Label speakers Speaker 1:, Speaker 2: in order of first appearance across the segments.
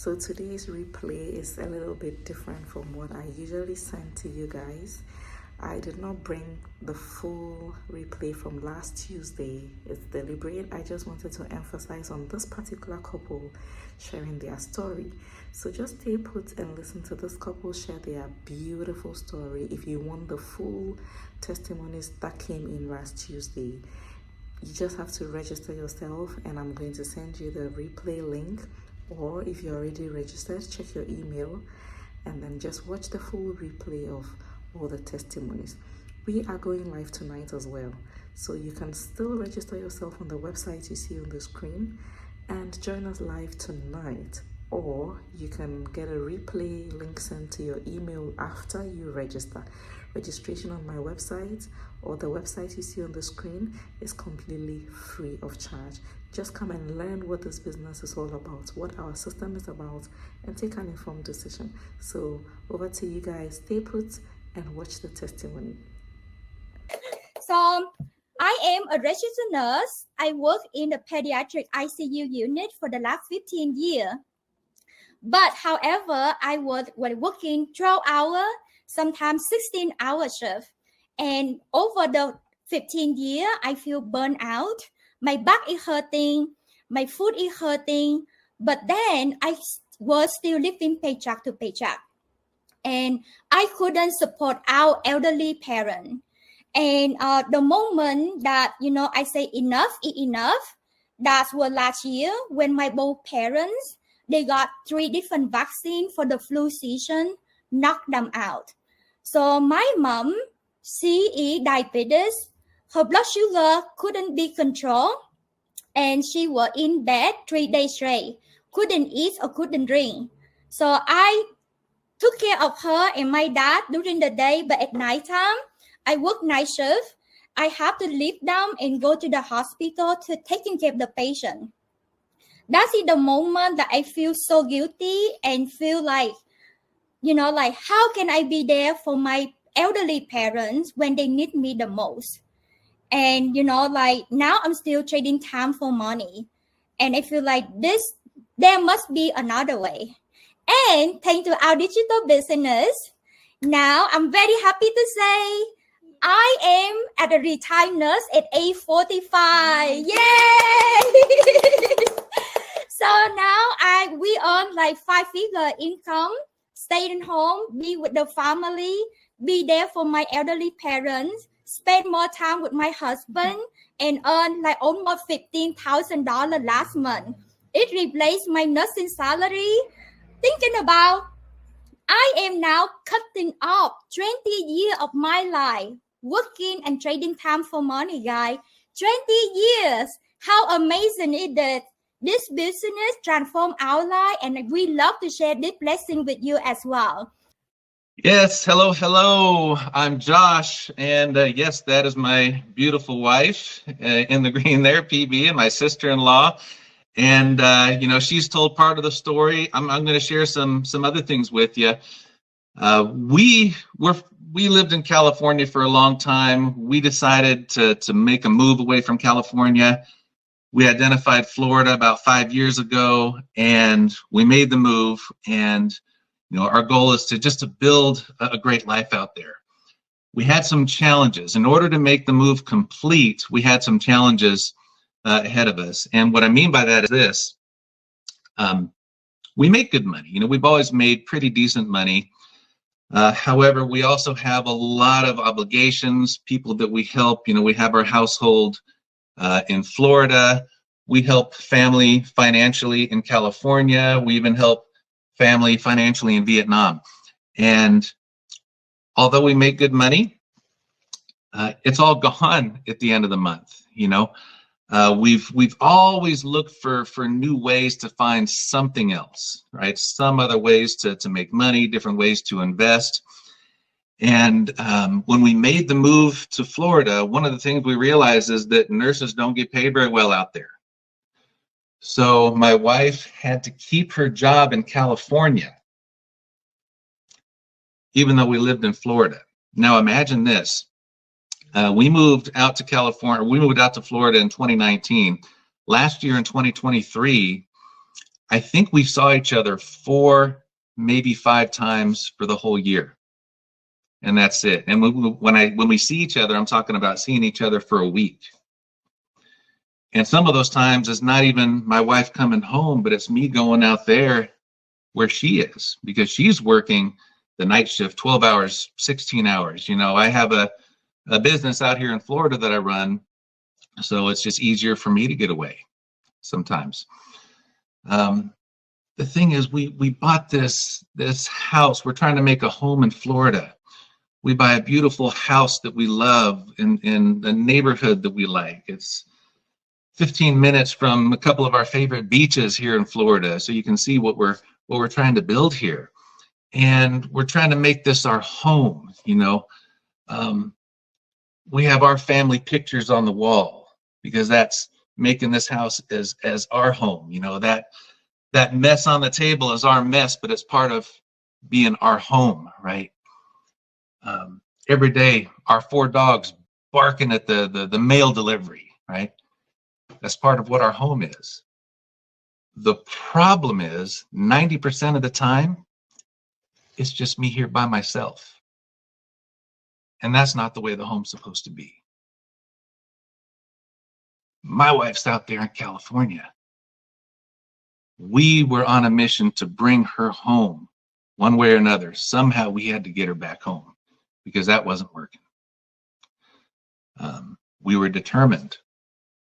Speaker 1: So today's replay is a little bit different from what I usually send to you guys. I did not bring the full replay from last Tuesday. It's deliberate. I just wanted to emphasize on this particular couple sharing their story. So just stay put and listen to this couple share their beautiful story if you want the full testimonies that came in last Tuesday. You just have to register yourself, and I'm going to send you the replay link, or if you're already registered, check your email and then just watch the full replay of all the testimonies. We are going live tonight as well, so you can still register yourself on the website you see on the screen and join us live tonight, or you can get a replay link sent to your email after you register. Registration on my website or the website you see on the screen is completely free of charge. Just come and learn what this business is all about, what our system is about, and take an informed decision. So over to you guys. Stay put and watch the testimony.
Speaker 2: So I am a registered nurse. I work in the pediatric ICU unit for the last 15 years. But however, I was working 12-hour, sometimes 16-hour shift. And over the 15 years, I feel burnt out. My back is hurting, my foot is hurting. But then I was still living paycheck to paycheck. And I couldn't support our elderly parents. And the moment that, I say enough is enough, that was last year when my both parents, they got 3 different vaccines for the flu season, knocked them out. So my mom, she is diabetes, her blood sugar couldn't be controlled, and she was in bed 3 days straight, couldn't eat or couldn't drink. So I took care of her and my dad during the day, but at night time, I work night shift. I have to leave them and go to the hospital to taking care of the patient. That's the moment that I feel so guilty and feel like, how can I be there for my elderly parents when they need me the most? And, now I'm still trading time for money. And I feel like there must be another way. And thanks to our digital business, now I'm very happy to say I am at a retired nurse at age 45. Yay! So now we earn like 5-figure income, stay at home, be with the family, be there for my elderly parents, spend more time with my husband, and earn like almost $15,000 last month. It replaced my nursing salary. Thinking about, I am now cutting off 20 years of my life, working and trading time for money, guys. 20 years. How amazing is that? This business transformed our life, and we love to share this blessing with you as well.
Speaker 3: Yes, hello. I'm Josh, and yes, that is my beautiful wife in the green there, PB, and my sister-in-law. And she's told part of the story. I'm going to share some other things with you. We lived in California for a long time. We decided to make a move away from California. We identified Florida about 5 years ago, and we made the move. And our goal is to build a great life out there. We had some challenges. In order to make the move complete, we had some challenges ahead of us. And what I mean by that is this. We make good money. We've always made pretty decent money. However, we also have a lot of obligations, people that we help. We have our household in Florida. We help family financially in California. We even help family financially in Vietnam. And although we make good money, it's all gone at the end of the month. We've always looked for new ways to find something else, right? Some other ways to make money, different ways to invest. And when we made the move to Florida, one of the things we realized is that nurses don't get paid very well out there. So my wife had to keep her job in California, even though we lived in Florida. Now imagine this. We moved out to Florida in 2019. Last year in 2023, I think we saw each other 4, maybe 5 times for the whole year. And that's it. And when we see each other, I'm talking about seeing each other for a week. And some of those times it's not even my wife coming home, but it's me going out there where she is, because she's working the night shift, 12 hours, 16 hours. You know, I have a business out here in Florida that I run, so it's just easier for me to get away sometimes. The thing is, we bought this house. We're trying to make a home in Florida. We buy a beautiful house that we love in the neighborhood that we like. It's 15 minutes from a couple of our favorite beaches here in Florida, so you can see what we're trying to build here. And we're trying to make this our home, you know. We have our family pictures on the wall because that's making this house as our home. You know, that mess on the table is our mess, but it's part of being our home, right? Every day, our 4 dogs barking at the mail delivery, right? That's part of what our home is. The problem is 90% of the time, it's just me here by myself. And that's not the way the home's supposed to be. My wife's out there in California. We were on a mission to bring her home one way or another. Somehow we had to get her back home because that wasn't working. We were determined.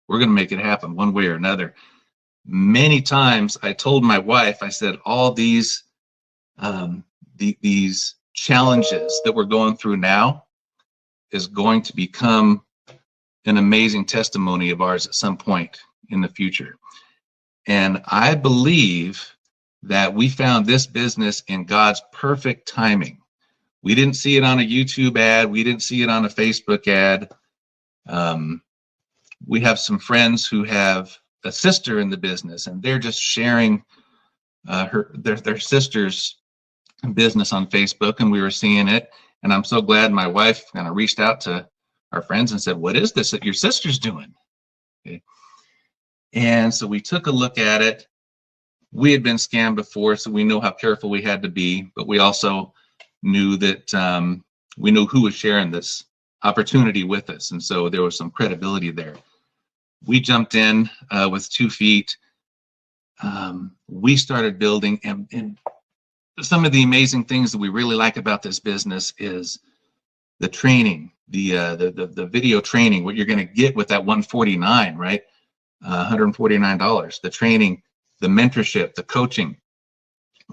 Speaker 3: We're going to make it happen one way or another. Many times I told my wife, I said, all these challenges that we're going through now is going to become an amazing testimony of ours at some point in the future. And I believe that we found this business in God's perfect timing. We didn't see it on a YouTube ad. We didn't see it on a Facebook ad. We have some friends who have a sister in the business, and they're just sharing their sister's business on Facebook, and we were seeing it. And I'm so glad my wife kind of reached out to our friends and said, "What is this that your sister's doing?" Okay. And so we took a look at it. We had been scammed before, so we know how careful we had to be, but we also knew that we knew who was sharing this opportunity with us, and so there was some credibility there. We jumped in with 2 feet. We started building, and some of the amazing things that we really like about this business is the training, the video training, what you're going to get with that $149, right? $149, the training, the mentorship, the coaching.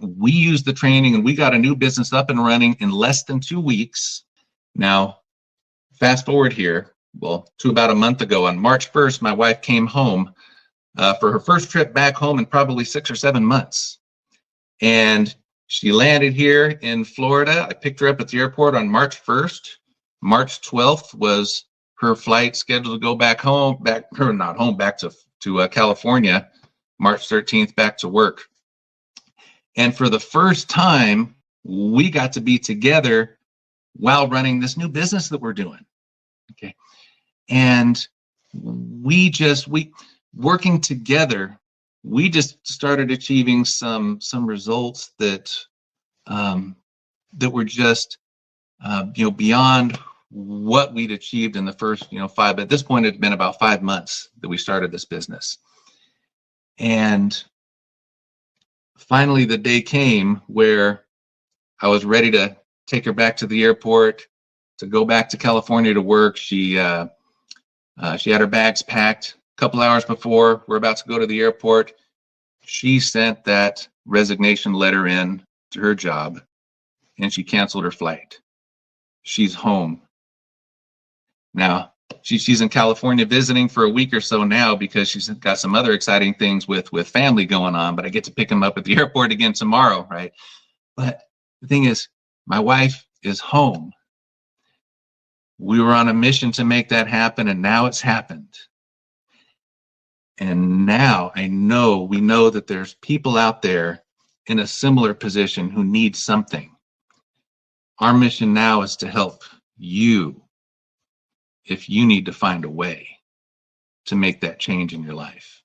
Speaker 3: We used the training and we got a new business up and running in less than 2 weeks. Now, fast forward here, well, to about a month ago, on March 1st, my wife came home for her first trip back home in probably 6 or 7 months. And she landed here in Florida. I picked her up at the airport on March 1st. March 12th was her flight scheduled to go back home, back to California. March 13th, back to work. And for the first time, we got to be together while running this new business that we're doing. Okay. And we working together, we just started achieving some results that were just beyond what we'd achieved in the first 5. At this point, it had been about 5 months that we started this business. And finally, the day came where I was ready to take her back to the airport to go back to California to work. She had her bags packed. A couple hours before we're about to go to the airport, she sent that resignation letter in to her job, and she canceled her flight. She's home now. She's in California visiting for a week or so now because she's got some other exciting things with family going on, but I get to pick them up at the airport again tomorrow, right? But the thing is, my wife is home. We were on a mission to make that happen, and now it's happened. And now we know that there's people out there in a similar position who need something. Our mission now is to help you if you need to find a way to make that change in your life.